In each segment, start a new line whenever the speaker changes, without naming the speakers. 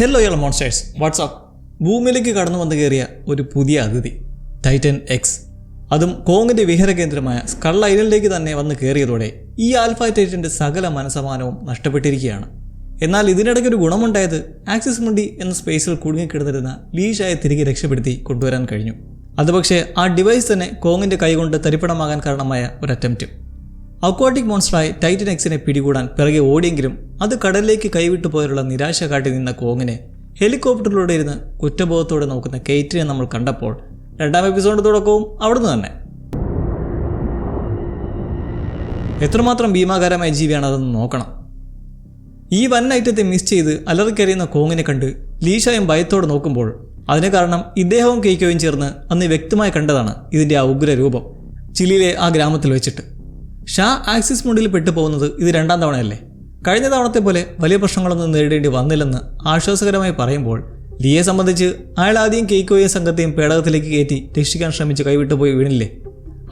Hello yellow monsters, WhatsApp. ഭൂമിയിലേക്ക് കടന്നു വന്നു കയറിയ ഒരു പുതിയ അതിഥി ടൈറ്റൻ എക്സ്, അതും കോങ്ങിന്റെ വിഹാര കേന്ദ്രമായ സ്കൾ ഐലൻഡിലേക്ക് തന്നെ വന്ന് കയറിയതോടെ ഈ ആൽഫ ടൈറ്റന്റെ സകല മനസമാനവും നഷ്ടപ്പെട്ടിരിക്കുകയാണ്. എന്നാൽ ഇതിനിടയ്ക്ക് ഒരു ഗുണമുണ്ടായത് ആക്സിസ് മുണ്ടി എന്ന സ്പേസിൽ കുടുങ്ങിക്കിടന്നിരുന്ന ലീഷായെ തിരികെ രക്ഷപ്പെടുത്തി കൊണ്ടുവരാൻ കഴിഞ്ഞു. അത് പക്ഷേ ആ ഡിവൈസ് തന്നെ കോങ്ങിന്റെ കൈകൊണ്ട് തരിപ്പണമാകാൻ കാരണമായ ഒരു അറ്റംപ്റ്റും. അക്വാട്ടിക് മോൺസ്റ്ററായി ടൈറ്റൻ എക്സിനെ പിടികൂടാൻ പിറകെ ഓടിയെങ്കിലും അത് കടലിലേക്ക് കൈവിട്ടു പോയുള്ള നിരാശ കാട്ടി നിന്ന കോങ്ങിനെ ഹെലികോപ്റ്ററിലൂടെ ഇരുന്ന് കുറ്റബോധത്തോടെ നോക്കുന്ന കെയ്റ്റിനെ നമ്മൾ കണ്ടപ്പോൾ രണ്ടാം എപ്പിസോഡ് തുടക്കവും അവിടുന്ന് തന്നെ. എത്രമാത്രം ഭീമാകാരമായ ജീവിയാണ് അതെന്ന് നോക്കണം. ഈ വൻ ഐറ്റത്തെ മിസ് ചെയ്ത് അലറിക്കറിയുന്ന കോങ്ങിനെ കണ്ട് ലീഷായും ഭയത്തോടെ നോക്കുമ്പോൾ അതിന് കാരണം ഇദ്ദേഹവും കെയ്ക്കോയും ചേർന്ന് അന്ന് വ്യക്തമായി കണ്ടതാണ് ഇതിൻ്റെ ആ ഉഗ്രരൂപം ചിലിയിലെ ആ ഗ്രാമത്തിൽ വെച്ചിട്ട്. ഷാ ആക്സിസ് മുണ്ടിൽ പെട്ടുപോകുന്നത് ഇത് രണ്ടാം തവണയല്ലേ. കഴിഞ്ഞ തവണത്തെ പോലെ വലിയ പ്രശ്നങ്ങളൊന്നും നേരിടേണ്ടി വന്നില്ലെന്ന് ആശ്വാസകരമായി പറയുമ്പോൾ ലിയെ സംബന്ധിച്ച് അയാൾ ആദ്യം കെയ്ക്കോയും സംഘത്തെയും പേടകത്തിലേക്ക് കയറ്റി രക്ഷിക്കാൻ ശ്രമിച്ച് കൈവിട്ടുപോയി വീണില്ലേ.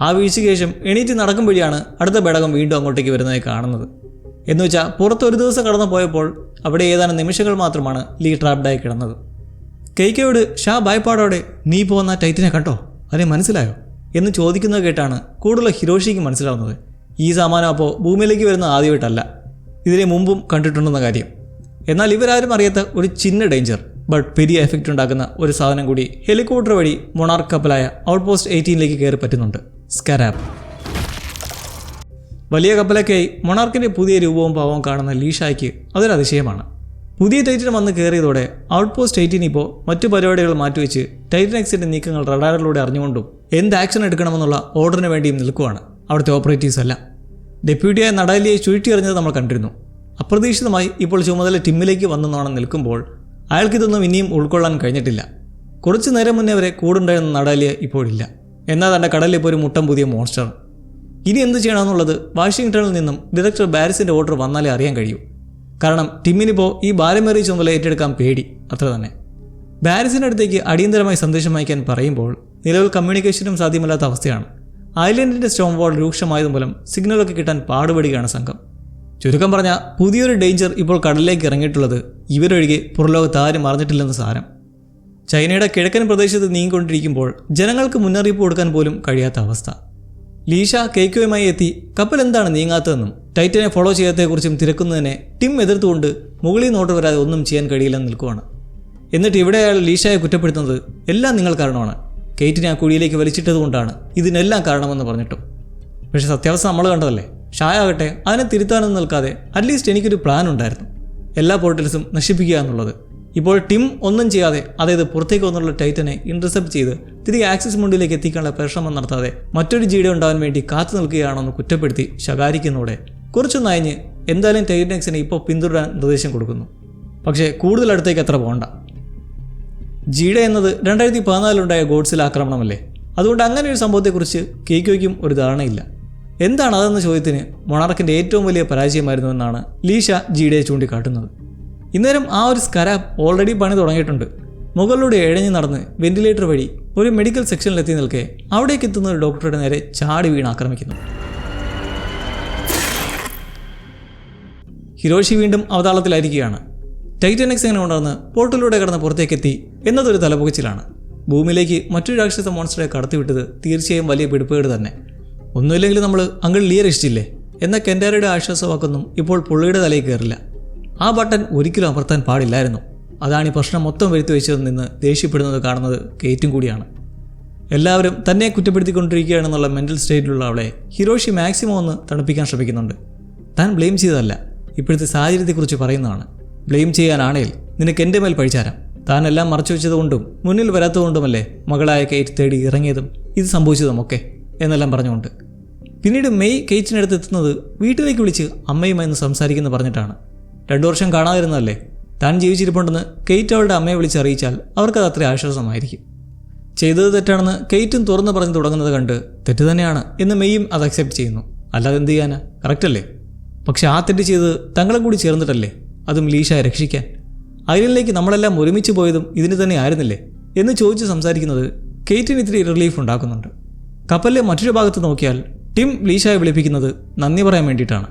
ആ വീഴ്ചയ്ക്ക് ശേഷം എണീറ്റ് നടക്കും വഴിയാണ് അടുത്ത പേടകം വീണ്ടും അങ്ങോട്ടേക്ക് വരുന്നതായി കാണുന്നത്. എന്നുവെച്ചാൽ പുറത്തൊരു ദിവസം കടന്നു പോയപ്പോൾ അവിടെ ഏതാനും നിമിഷങ്ങൾ മാത്രമാണ് ലീ ട്രാപ്ഡായി കിടന്നത്. കെയ്ക്കോയോട് ഷാ ഭയപ്പാടോടെ നീ പോകുന്ന ടൈറ്റിനെ കണ്ടോ, അതിനെ മനസ്സിലായോ എന്ന് ചോദിക്കുന്നത് കേട്ടാണ് കൂടുതൽ ഹിരോഷിക്ക് മനസ്സിലാവുന്നത് ഈ സാമാനം അപ്പോൾ ഭൂമിയിലേക്ക് വരുന്ന ആദ്യമായിട്ടല്ല, ഇതിനെ മുമ്പും കണ്ടിട്ടുണ്ടെന്ന കാര്യം. എന്നാൽ ഇവരാരും അറിയാത്ത ഒരു ചിന്ന ഡേഞ്ചർ ബട്ട് പെരിയ എഫക്റ്റ് ഉണ്ടാക്കുന്ന ഒരു സാധനം കൂടി ഹെലികോപ്റ്റർ വഴി മൊണാർക്ക് കപ്പലായ ഔട്ട്പോസ്റ്റ് 18 കയറി പറ്റുന്നുണ്ട്. സ്കാരാബ്. വലിയ കപ്പലൊക്കെയായി മൊണാർക്കിൻ്റെ പുതിയ രൂപവും ഭാവവും കാണുന്ന ലീഷായ്ക്ക് അതൊരു അതിശയമാണ്. പുതിയ ടൈറ്റൻ വന്ന് കയറിയതോടെ ഔട്ട്പോസ്റ്റ് 18 ഇപ്പോൾ മറ്റു പരിപാടികൾ മാറ്റിവെച്ച് ടൈറ്റൻ എക്സിൻ്റെ നീക്കങ്ങൾ റഡാറിലൂടെ അറിഞ്ഞുകൊണ്ടും എന്ത് ആക്ഷൻ എടുക്കണമെന്നുള്ള ഓർഡറിന് വേണ്ടിയും നിൽക്കുവാണ് അവിടുത്തെ ഓപ്പറേറ്റീവ്സ് എല്ലാം. ഡെപ്യൂട്ടിയായ നടാലിയെ ചുഴറ്റിയെറിഞ്ഞത് നമ്മൾ കണ്ടിരുന്നു. അപ്രതീക്ഷിതമായി ഇപ്പോൾ ചുമതല ടിമ്മിലേക്ക് വന്നെന്നോണം നിൽക്കുമ്പോൾ അയാൾക്കിതൊന്നും ഇനിയും ഉൾക്കൊള്ളാൻ കഴിഞ്ഞിട്ടില്ല. കുറച്ചു നേരം മുന്നേ വരെ കൂടുണ്ടായിരുന്ന നടാലിയ ഇപ്പോഴില്ല. എന്നാൽ തൻ്റെ കടലിൽ ഇപ്പോൾ ഒരു മുട്ടം പുതിയ മോൺസ്റ്റർ. ഇനി എന്ത് ചെയ്യണമെന്നുള്ളത് വാഷിങ്ടണിൽ നിന്നും ഡയറക്ടർ ബാരിസിൻ്റെ ഓർഡർ വന്നാലേ അറിയാൻ കഴിയൂ. കാരണം ടിമ്മിനിപ്പോൾ ഈ ഭാരമേറിയ ചുമതല ഏറ്റെടുക്കാൻ പേടി, അത്ര തന്നെ. ബാരിസിൻ്റെ അടുത്തേക്ക് അടിയന്തരമായി സന്ദേശം അയക്കാൻ പറയുമ്പോൾ നിലവിൽ കമ്മ്യൂണിക്കേഷനും സാധ്യമല്ലാത്ത അവസ്ഥയാണ്. ഐലൻഡിൻ്റെ സ്റ്റോം വാൾ രൂക്ഷമായതുമൂലം സിഗ്നലൊക്കെ കിട്ടാൻ പാടുപെടുകയാണ് സംഘം. ചുരുക്കം പറഞ്ഞാൽ പുതിയൊരു ഡേഞ്ചർ ഇപ്പോൾ കടലിലേക്ക് ഇറങ്ങിയിട്ടുള്ളത് ഇവരൊഴികെ പുറലോകത്ത് ആരും അറിഞ്ഞിട്ടില്ലെന്ന് സാരം. ചൈനയുടെ കിഴക്കൻ പ്രദേശത്ത് നീങ്ങിക്കൊണ്ടിരിക്കുമ്പോൾ ജനങ്ങൾക്ക് മുന്നറിയിപ്പ് കൊടുക്കാൻ പോലും കഴിയാത്ത അവസ്ഥ. ലീഷ കെയ്ക്കോയുമായി എത്തി കപ്പൽ എന്താണ് നീങ്ങാത്തതെന്നും ടൈറ്റനെ ഫോളോ ചെയ്യാത്തതെക്കുറിച്ചും തിരക്കുന്നതിനെ ടിം എതിർത്തുകൊണ്ട് മുകളിൽ നോട്ട് വരാതെ ഒന്നും ചെയ്യാൻ കഴിയില്ലെന്ന് നിൽക്കുവാണ്. എന്നിട്ട് ഇവിടെ അയാൾ ലീഷയെ കുറ്റപ്പെടുത്തുന്നത് എല്ലാം നിങ്ങൾ കാരണമാണ്, കെയ്റ്റിനെ ആ കുഴിയിലേക്ക് വലിച്ചിട്ടതുകൊണ്ടാണ് ഇതിനെല്ലാം കാരണമെന്ന് പറഞ്ഞിട്ടും. പക്ഷേ സത്യാവസ്ഥ നമ്മൾ കണ്ടതല്ലേ. ഷായ ആകട്ടെ അതിനെ തിരുത്താനൊന്നും നിൽക്കാതെ അറ്റ്ലീസ്റ്റ് എനിക്കൊരു പ്ലാൻ ഉണ്ടായിരുന്നു, എല്ലാ പോർട്ടൽസും നശിപ്പിക്കുക എന്നുള്ളത്. ഇപ്പോൾ ടിം ഒന്നും ചെയ്യാതെ, അതായത് പുറത്തേക്ക് വന്നുള്ള ടൈറ്റനെ ഇന്റർസെപ്റ്റ് ചെയ്ത് തിരികെ ആക്സിസ് മുണ്ടിലേക്ക് എത്തിക്കാനുള്ള പരിശ്രമം നടത്താതെ മറ്റൊരു ജീഡ ഉണ്ടാവാൻ വേണ്ടി കാത്തു നിൽക്കുകയാണെന്ന് കുറ്റപ്പെടുത്തി ശകാരിക്കുന്നതോടെ കുറച്ചൊന്ന് അയഞ്ഞ് എന്തായാലും ടൈറ്റൻ എക്സിനെ ഇപ്പോൾ പിന്തുടരാൻ നിർദ്ദേശം കൊടുക്കുന്നു. പക്ഷേ കൂടുതൽ അടുത്തേക്ക് അത്ര പോകണ്ട. ജീഡ എന്നത് 2014 ഗോഡ്സിൽ ആക്രമണമല്ലേ. അതുകൊണ്ട് അങ്ങനെ ഒരു സംഭവത്തെക്കുറിച്ച് കെയ്ക്കോയ്ക്കും ഒരു ധാരണയില്ല. എന്താണ് അതെന്ന ചോദ്യത്തിന് മൊണാർക്കിൻ്റെ ഏറ്റവും വലിയ പരാജയമായിരുന്നുവെന്നാണ് ലീഷ ജീഡയെ ചൂണ്ടിക്കാട്ടുന്നത്. ഇന്നേരം ആ ഒരു സ്കാരാബ് ഓൾറെഡി പണി തുടങ്ങിയിട്ടുണ്ട്. മുകളിലൂടെ എഴഞ്ഞു നടന്ന് വെന്റിലേറ്റർ വഴി ഒരു മെഡിക്കൽ സെക്ഷനിലെത്തി നിൽക്കെ അവിടേക്ക് എത്തുന്ന ഒരു ഡോക്ടറുടെ നേരെ ചാടി വീണ് ആക്രമിക്കുന്നു. ഹിരോഷി വീണ്ടും അവതാളത്തിലായിരിക്കുകയാണ്. ടൈറ്റൻ എക്സ് എങ്ങനെ ഉണ്ടെന്ന് പോർട്ടലിലൂടെ കടന്ന് പുറത്തേക്കെത്തി എന്നതൊരു തലപുകച്ചിലാണ്. ഭൂമിയിലേക്ക് മറ്റൊരു രാക്ഷസ മോൺസ്റ്ററെ കടത്തിവിട്ടത് തീർച്ചയായും വലിയ പിടിപ്പേട് തന്നെ. ഒന്നുമില്ലെങ്കിലും നമ്മൾ അങ്കിൾ ലിയെ രക്ഷിച്ചില്ലേ എന്ന കെൻഡാരയുടെ ആശ്വാസവാക്കൊന്നും ഇപ്പോൾ പുള്ളിയുടെ തലയിൽ കയറില്ല. ആ ബട്ടൺ ഒരിക്കലും അമർത്താൻ പാടില്ലായിരുന്നു. അതാണ് ഈ പ്രശ്നം മൊത്തം വരുത്തി വെച്ചതിൽ നിന്ന് ദേഷ്യപ്പെടുന്നത് കാണുന്നത് കെയ്റ്റും കൂടിയാണ്. എല്ലാവരും തന്നെ കുറ്റപ്പെടുത്തിക്കൊണ്ടിരിക്കുകയാണെന്നുള്ള മെൻ്റൽ സ്റ്റേറ്റിലുള്ള അവളെ ഹിരോഷി മാക്സിമം ഒന്ന് തണുപ്പിക്കാൻ ശ്രമിക്കുന്നുണ്ട്. താൻ ബ്ലെയിം ചെയ്തതല്ല, ഇപ്പോഴത്തെ സാഹചര്യത്തെക്കുറിച്ച് പറയുന്നതാണ്. ബ്ലെയിം ചെയ്യാനാണേൽ നിനക്ക് എൻ്റെ മേൽ പഴിച്ചാരാം. താൻ എല്ലാം മറച്ചു വെച്ചതുകൊണ്ടും മുന്നിൽ വരാത്തതുകൊണ്ടുമല്ലേ മകളായ കെയ്റ്റ് തേടി ഇറങ്ങിയതും ഇത് സംഭവിച്ചതുമൊക്കെ എന്നെല്ലാം പറഞ്ഞുകൊണ്ട്. പിന്നീട് മെയ് കെയ്റ്റിനടുത്ത് എത്തുന്നത് വീട്ടിലേക്ക് വിളിച്ച് അമ്മയുമായി ഒന്ന് സംസാരിക്കുന്നു പറഞ്ഞിട്ടാണ്. 2 വർഷം കാണാതിരുന്നതല്ലേ, താൻ ജീവിച്ചിരിപ്പുണ്ടെന്ന് കെയ്റ്റ് അവളുടെ അമ്മയെ വിളിച്ച് അറിയിച്ചാൽ അവർക്കത് അത്ര ആശ്വാസമായിരിക്കും. ചെയ്തത് തെറ്റാണെന്ന് കെയ്റ്റും തുറന്നു പറഞ്ഞു തുടങ്ങുന്നത് കണ്ട് തെറ്റ് തന്നെയാണ് എന്ന് മെയ്യും അത് അക്സെപ്റ്റ് ചെയ്യുന്നു. അല്ലാതെ എന്ത് ചെയ്യാനാ, കറക്റ്റ് അല്ലേ. പക്ഷെ ആ തെറ്റ് ചെയ്ത് തങ്ങളും കൂടി ചേർന്നിട്ടല്ലേ, അതും ലീഷയെ രക്ഷിക്കാൻ. ഐലൻഡിലേക്ക് നമ്മളെല്ലാം ഒരുമിച്ച് പോയതും ഇതിന് തന്നെ ആയിരുന്നില്ലേ എന്ന് ചോദിച്ച് സംസാരിക്കുന്നത് കെയ്റ്റിന് ഇത്തിരി റിലീഫ് ഉണ്ടാക്കുന്നുണ്ട്. കപ്പലിലെ മറ്റൊരു ഭാഗത്ത് നോക്കിയാൽ ടിം ലീഷയെ വിളിപ്പിക്കുന്നത് നന്ദി പറയാൻ വേണ്ടിയിട്ടാണ്.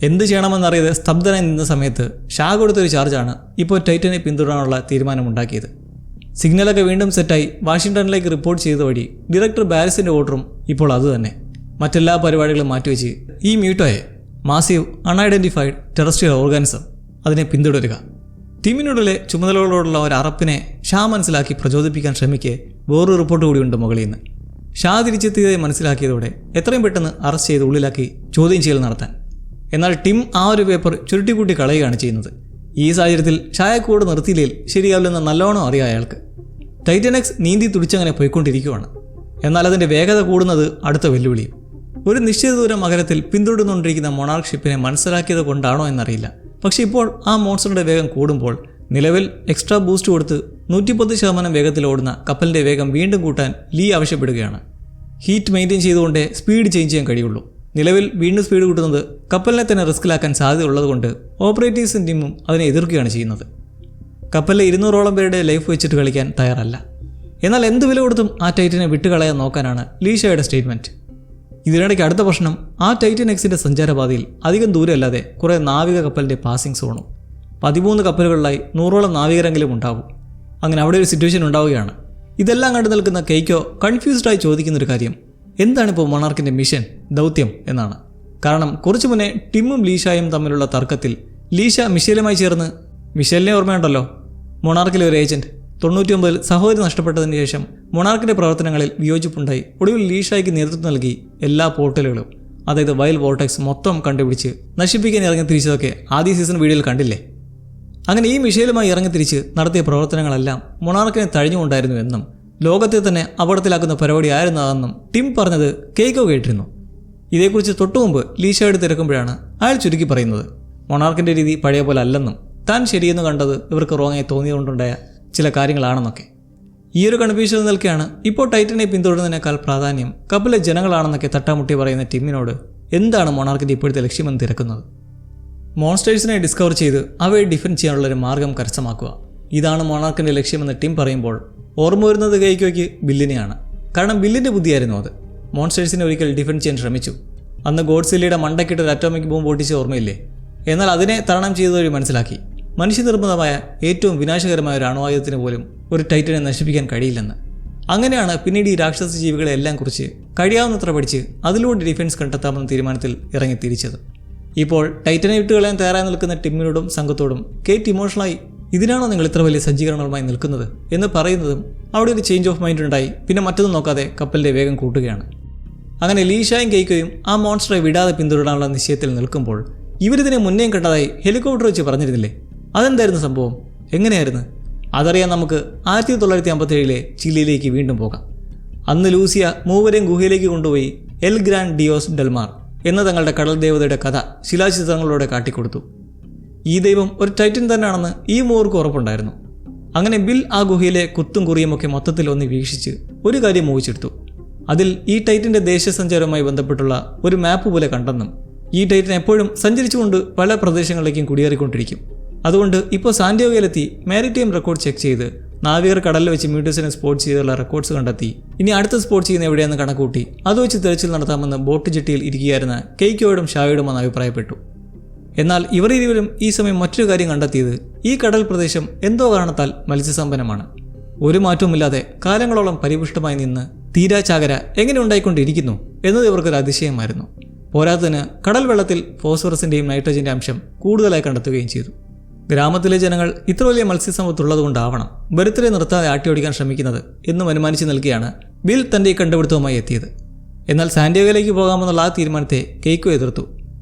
എന്ത് ചെയ്യണമെന്നറിയത് സ്തബ്ധനായി നിന്ന സമയത്ത് ഷാ കൊടുത്തൊരു ചാർജാണ് ഇപ്പോൾ ടൈറ്റനെ പിന്തുടരാനുള്ള തീരുമാനമുണ്ടാക്കിയത്. സിഗ്നലൊക്കെ വീണ്ടും സെറ്റായി വാഷിംഗ്ടണിലേക്ക് റിപ്പോർട്ട് ചെയ്ത വഴി ഡയറക്ടർ ബാരിസിൻ്റെ ഓർഡറും ഇപ്പോൾ അതുതന്നെ. മറ്റെല്ലാ പരിപാടികളും മാറ്റിവെച്ച് ഈ മ്യൂട്ടോയെ മാസീവ് അൺഐഡൻറ്റിഫൈഡ് ടെറസ്ട്രിയൽ ഓർഗാനിസം അതിനെ പിന്തുടരുക. ടീമിനുള്ളിലെ ചുമതലകളോടുള്ള ഒരു അറപ്പിനെ ഷാ മനസ്സിലാക്കി പ്രചോദിപ്പിക്കാൻ ശ്രമിക്കെ വേറൊരു റിപ്പോർട്ട് കൂടിയുണ്ട് മുകളിൽ നിന്ന്. ഷാ തിരിച്ചെത്തിയതായി മനസ്സിലാക്കിയതോടെ എത്രയും പെട്ടെന്ന് അറസ്റ്റ് ചെയ്ത് ഉള്ളിലാക്കി ചോദ്യം ചെയ്യൽ നടത്താൻ. എന്നാൽ ടിം ആ ഒരു പേപ്പർ ചുരുട്ടിക്കൂട്ടി കളയുകയാണ് ചെയ്യുന്നത്. ഈ സാഹചര്യത്തിൽ ഷായെ കൂടെ നിർത്തിയില്ലെങ്കിൽ ശരിയാവില്ലെന്ന് നല്ലോണം അറിയാം അയാൾക്ക്. ടൈറ്റൻ എക്സ് നീന്തി തുടിച്ചങ്ങനെ പോയിക്കൊണ്ടിരിക്കുകയാണ്. എന്നാൽ അതിൻ്റെ വേഗത കൂടുന്നത് അടുത്ത വെല്ലുവിളിയും. ഒരു നിശ്ചിത ദൂരം അകലത്തിൽ പിന്തുടർന്നുകൊണ്ടിരിക്കുന്ന മൊണാർക്ക് ഷിപ്പിനെ മനസ്സിലാക്കിയത് കൊണ്ടാണോ എന്നറിയില്ല. പക്ഷേ ഇപ്പോൾ ആ മോൺസ്റ്ററുടെ വേഗം കൂടുമ്പോൾ നിലവിൽ എക്സ്ട്രാ ബൂസ്റ്റ് കൊടുത്ത് 110% വേഗത്തിൽ ഓടുന്ന കപ്പലിൻ്റെ വേഗം വീണ്ടും കൂട്ടാൻ ലീ ആവശ്യപ്പെടുകയാണ്. ഹീറ്റ് മെയിൻറ്റെയിൻ ചെയ്തുകൊണ്ടേ സ്പീഡ് ചേഞ്ച് ചെയ്യാൻ കഴിയുള്ളൂ. നിലവിൽ വീണ്ടും സ്പീഡ് കൂട്ടുന്നത് കപ്പലിനെ തന്നെ റിസ്കിലാക്കാൻ സാധ്യതയുള്ളതുകൊണ്ട് ഓപ്പറേറ്റീവ്സും ടീമും അതിനെ എതിർക്കുകയാണ് ചെയ്യുന്നത്. കപ്പലിലെ 200ഓളം പേരുടെ ലൈഫ് വെച്ചിട്ട് കളിക്കാൻ തയ്യാറല്ല. എന്നാൽ എന്ത് വില കൊടുത്തും ആ ടൈറ്റനെ വിട്ടുകളയാൻ നോക്കാനാണ് ലീഷയുടെ സ്റ്റേറ്റ്മെൻറ്റ്. ഇതിനിടയ്ക്ക് അടുത്ത പ്രശ്നം ആ ടൈറ്റൻ എക്സിൻ്റെ സഞ്ചാരപാതയിൽ അധികം ദൂരമല്ലാതെ കുറേ നാവിക കപ്പലിൻ്റെ പാസിംഗ് സോണും. 13 കപ്പലുകളിലായി 100ഓളം നാവികരെങ്കിലും ഉണ്ടാകും. അങ്ങനെ അവിടെ ഒരു സിറ്റുവേഷൻ ഉണ്ടാവുകയാണ്. ഇതെല്ലാം കണ്ടു നിൽക്കുന്ന കെയ്ക്കോ കൺഫ്യൂസ്ഡായി ചോദിക്കുന്നൊരു കാര്യം, എന്താണിപ്പോൾ മൊണാർക്കിൻ്റെ മിഷൻ, ദൗത്യം എന്നാണ്. കാരണം കുറച്ചു മുന്നേ ടിമ്മും ലീഷായും തമ്മിലുള്ള തർക്കത്തിൽ ലീഷ മിഷേലുമായി ചേർന്ന്, മിഷേലിനെ ഓർമ്മയുണ്ടല്ലോ, മൊണാർക്കിലെ ഒരു ഏജന്റ്, 99-ൽ സഹോദരി നഷ്ടപ്പെട്ടതിന് ശേഷം മൊണാർക്കിൻ്റെ പ്രവർത്തനങ്ങളിൽ വിയോജിപ്പുണ്ടായി ഒടുവിൽ ലീഷായ്ക്ക് നേതൃത്വം നൽകി എല്ലാ പോർട്ടലുകളും, അതായത് വൈൽഡ് വോർട്ടെക്സ് മൊത്തം കണ്ടുപിടിച്ച് നശിപ്പിക്കാൻ ഇറങ്ങി തിരിച്ചതൊക്കെ ആദ്യ സീസൺ വീഡിയോയിൽ കണ്ടില്ലേ. അങ്ങനെ ഈ മിഷേലുമായി ഇറങ്ങി തിരിച്ച് നടത്തിയ പ്രവർത്തനങ്ങളെല്ലാം മൊണാർക്കിനെ തഴഞ്ഞുകൊണ്ടായിരുന്നു എന്നും ലോകത്തെ തന്നെ അപകടത്തിലാക്കുന്ന പരിപാടിയായിരുന്നു അതെന്നും ടിം പറഞ്ഞത് കെയ്ക്കോ കേട്ടിരുന്നു. ഇതേക്കുറിച്ച് തൊട്ടുമുമ്പ് ലീഷയോട് തിരക്കുമ്പോഴാണ് അയാൾ ചുരുക്കി പറയുന്നത് മൊണാർക്കിൻ്റെ രീതി പഴയ പോലെ അല്ലെന്നും താൻ ശരിയെന്ന് കണ്ടത് ഇവർക്ക് റോങ്ങായി തോന്നിയതുകൊണ്ടുണ്ടായ ചില കാര്യങ്ങളാണെന്നൊക്കെ. ഈ ഒരു കൺഫ്യൂഷനിൽ നിൽക്കുകയാണ് ഇപ്പോൾ ടൈറ്റനെ പിന്തുടരുന്നതിനേക്കാൾ പ്രാധാന്യം കപ്പലിലെ ജനങ്ങളാണെന്നൊക്കെ തട്ടാമുട്ടി പറയുന്ന ടിമ്മിനോട് എന്താണ് മൊണാർക്കിൻ്റെ ഇപ്പോഴത്തെ ലക്ഷ്യമെന്ന് തിരക്കുന്നത്. മോൺസ്റ്റേഴ്സിനെ ഡിസ്കവർ ചെയ്ത് അവയെ ഡിഫെൻഡ് ചെയ്യാനുള്ളൊരു മാർഗം കരസ്ഥമാക്കുക, ഇതാണ് മൊണാർക്കിൻ്റെ ലക്ഷ്യമെന്ന് ടിം പറയുമ്പോൾ ഓർമ്മ വരുന്നത് കെയ്ക്കോയ്ക്ക് ബില്ലിനെയാണ്. കാരണം ബില്ലിൻ്റെ ബുദ്ധിയായിരുന്നു അത്. മോൺസ്റ്റേഴ്സിനെ ഒരിക്കൽ ഡിഫെൻഡ് ചെയ്യാൻ ശ്രമിച്ചു. അന്ന് ഗോഡ്സില്ലയുടെ മണ്ടക്കിട്ട് ഒരു അറ്റോമിക് ബോംബ് പൊട്ടിച്ച ഓർമ്മയില്ലേ. എന്നാൽ അതിനെ തരണം ചെയ്തവർ മനസ്സിലാക്കി മനുഷ്യനിർമ്മിതമായ ഏറ്റവും വിനാശകരമായ ഒരു അണുവായുധത്തിന് പോലും ഒരു ടൈറ്റനെ നശിപ്പിക്കാൻ കഴിയില്ലെന്ന്. അങ്ങനെയാണ് പിന്നീട് ഈ രാക്ഷസ ജീവികളെ എല്ലാം കുറിച്ച് കഴിയാവുന്നത്ര പഠിച്ച് അതിലൂടെ ഡിഫൻസ് കണ്ടെത്താമെന്ന തീരുമാനത്തിൽ ഇറങ്ങി തിരിച്ചത്. ഇപ്പോൾ ടൈറ്റനെ വിട്ടുകളയാൻ തയ്യാറായി നിൽക്കുന്ന ടിമ്മിനോടും സംഘത്തോടും കേറ്റ് ഇമോഷണലായി ഇതിനാണോ നിങ്ങൾ ഇത്ര വലിയ സജ്ജീകരണങ്ങളുമായി നിൽക്കുന്നത് എന്ന് പറയുന്നതും അവിടെ ഒരു ചേഞ്ച് ഓഫ് മൈൻഡ് ഉണ്ടായി. പിന്നെ മറ്റൊന്നും നോക്കാതെ കപ്പലിൻ്റെ വേഗം കൂട്ടുകയാണ്. അങ്ങനെ ലീഷായും കെയ്ക്കോയും ആ മോൺസ്റ്ററെ വിടാതെ പിന്തുടരാനുള്ള നിശ്ചയത്തിൽ നിൽക്കുമ്പോൾ ഇവരിതിനെ മുന്നേയും കണ്ടതായി ഹെലികോപ്റ്റർ വെച്ച് പറഞ്ഞിരുന്നില്ലേ. അതെന്തായിരുന്നു സംഭവം, എങ്ങനെയായിരുന്നു? അതറിയാൻ നമുക്ക് 1957 ചിലിയിലേക്ക് വീണ്ടും പോകാം. അന്ന് ലൂസിയ മൂവരെയും ഗുഹയിലേക്ക് കൊണ്ടുപോയി എൽ ഗ്രാൻ ഡിയോസ് ഡെൽമാർ എന്ന തങ്ങളുടെ കടൽ ദേവതയുടെ കഥ ശിലാചിത്രങ്ങളിലൂടെ കാട്ടിക്കൊടുത്തു. ഈ ദൈവം ഒരു ടൈറ്റൻ തന്നെയാണെന്ന് ഈ മൂവർക്ക് ഉറപ്പുണ്ടായിരുന്നു. അങ്ങനെ ബിൽ ആ ഗുഹയിലെ കുത്തും കുറിയുമൊക്കെ മൊത്തത്തിൽ ഒന്ന് വീക്ഷിച്ച് ഒരു കാര്യം മോഹിച്ചെടുത്തു. അതിൽ ഈ ടൈറ്റൻ്റെ ദേശസഞ്ചാരവുമായി ബന്ധപ്പെട്ടുള്ള ഒരു മാപ്പ് പോലെ കണ്ടെന്നും ഈ ടൈറ്റൻ എപ്പോഴും സഞ്ചരിച്ചുകൊണ്ട് പല പ്രദേശങ്ങളിലേക്കും കുടിയേറിക്കൊണ്ടിരിക്കും. അതുകൊണ്ട് ഇപ്പോൾ സാന്റിയാഗോയിലെത്തി മാരിടൈം റെക്കോർഡ് ചെക്ക് ചെയ്ത് നാവികർ കടലിൽ വെച്ച് മ്യൂട്ടസിനെ സ്പോട്ട് ചെയ്തുള്ള റെക്കോർഡ്സ് കണ്ടെത്തി. ഇനി അടുത്ത സ്പോട്ട് ചെയ്യുന്ന എവിടെയാണെന്ന് കണക്കൂട്ടി അത് വെച്ച് തിരച്ചിൽ നടത്താമെന്ന് ബോട്ട് ജെട്ടിയിൽ ഇരിക്കുകയായിരുന്ന കെയ്ക്കോയോടും ഷായോടും എന്ന് അഭിപ്രായപ്പെട്ടു. എന്നാൽ ഇവർ ഇരുവരും ഈ സമയം മറ്റൊരു കാര്യം കണ്ടെത്തിയത് ഈ കടൽ പ്രദേശം എന്തോ കാരണത്താൽ മത്സ്യസമ്പന്നമാണ്. ഒരു മാറ്റവുമില്ലാതെ കാലങ്ങളോളം പരിപുഷ്ടമായി നിന്ന് തീരാചാകര എങ്ങനെ ഉണ്ടായിക്കൊണ്ടിരിക്കുന്നു എന്നത് ഇവർക്കൊരു അതിശയമായിരുന്നു. പോരാത്തതിന് കടൽ വെള്ളത്തിൽ ഫോസ്ഫറസിൻ്റെയും നൈട്രജൻ്റെ അംശം കൂടുതലായി കണ്ടെത്തുകയും ചെയ്തു. ഗ്രാമത്തിലെ ജനങ്ങൾ ഇത്ര വലിയ മത്സ്യസമ്പത്തുള്ളതുകൊണ്ടാവണം ബരുത്തരെ നിർത്താതെ ആട്ടിയോടിക്കാൻ ശ്രമിക്കുന്നത് എന്നും അനുമാനിച്ച് നിൽക്കുകയാണ് ബിൽ തൻ്റെ ഈ കണ്ടുപിടുത്തവുമായി എത്തിയത്. എന്നാൽ സാന്റിയാഗോയിലേക്ക് പോകാമെന്നുള്ള ആ തീരുമാനത്തെ കെയ്ക്കോ എതിർത്തു.